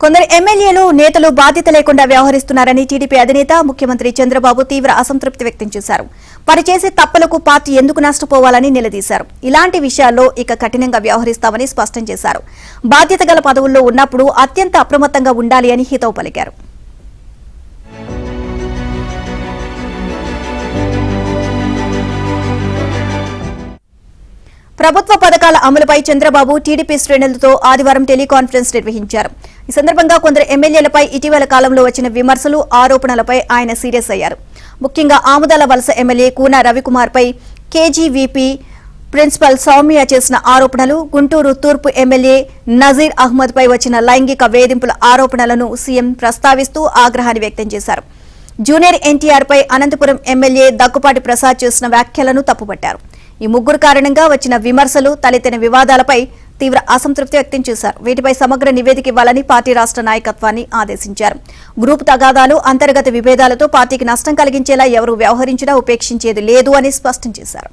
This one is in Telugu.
కొందరు ఎమ్మెల్యేలు నేతలు బాధ్యత లేకుండా వ్యవహరిస్తున్నారని టీడీపీ అధినేత ముఖ్యమంత్రి చంద్రబాబు తీవ్ర అసంతృప్తి వ్యక్తం చేశారు. వారు చేసే తప్పులకు పార్టీ ఎందుకు నష్టపోవాలని నిలదీశారు. ఇలాంటి విషయాల్లో ఇక కఠినంగా వ్యవహరిస్తామని స్పష్టం చేశారు. బాధ్యత గల పదవుల్లో ఉన్నప్పుడు అత్యంత అప్రమత్తంగా ఉండాలి అని హితవు పలికారు. ప్రభుత్వ పథకాల అమలుపై చంద్రబాబు టీడీపీ శ్రేణులతో ఆదివారం టెలికాన్ఫరెన్స్ నిర్వహించారు. ఈ సందర్భంగా కొందరు ఎమ్మెల్యేలపై ఇటీవల కాలంలో వచ్చిన విమర్శలు, ఆరోపణలపై ఆయన సీరియస్ అయ్యారు. ముఖ్యంగా ఆముదాల వలస ఎమ్మెల్యే కూన రవికుమార్పై కేజీవీపీ ప్రిన్సిపల్ సౌమ్య చేసిన ఆరోపణలు, గుంటూరు తూర్పు ఎమ్మెల్యే నజీర్ అహ్మద్పై వచ్చిన లైంగిక వేధింపుల ఆరోపణలను సీఎం ప్రస్తావిస్తూ ఆగ్రహాన్ని వ్యక్తం చేశారు. జూనియర్ ఎన్టీఆర్పై అనంతపురం ఎమ్మెల్యే దగ్గుపాటి ప్రసాద్ చేసిన వ్యాఖ్యలను తప్పుపట్టారు. ఈ ముగ్గురు కారణంగా వచ్చిన విమర్శలు, తలెత్తిన వివాదాలపై తీవ్ర అసంతృప్తి వ్యక్తం చేశారు. వీటిపై సమగ్ర నివేదిక ఇవ్వాలని పార్టీ రాష్ట్ర నాయకత్వాన్ని ఆదేశించారు. గ్రూప్ తగాదాలు, అంతర్గత విభేదాలతో పార్టీకి నష్టం కలిగించేలా ఎవరు వ్యవహరించినా ఉపేక్షించేది లేదు అని స్పష్టం చేశారు.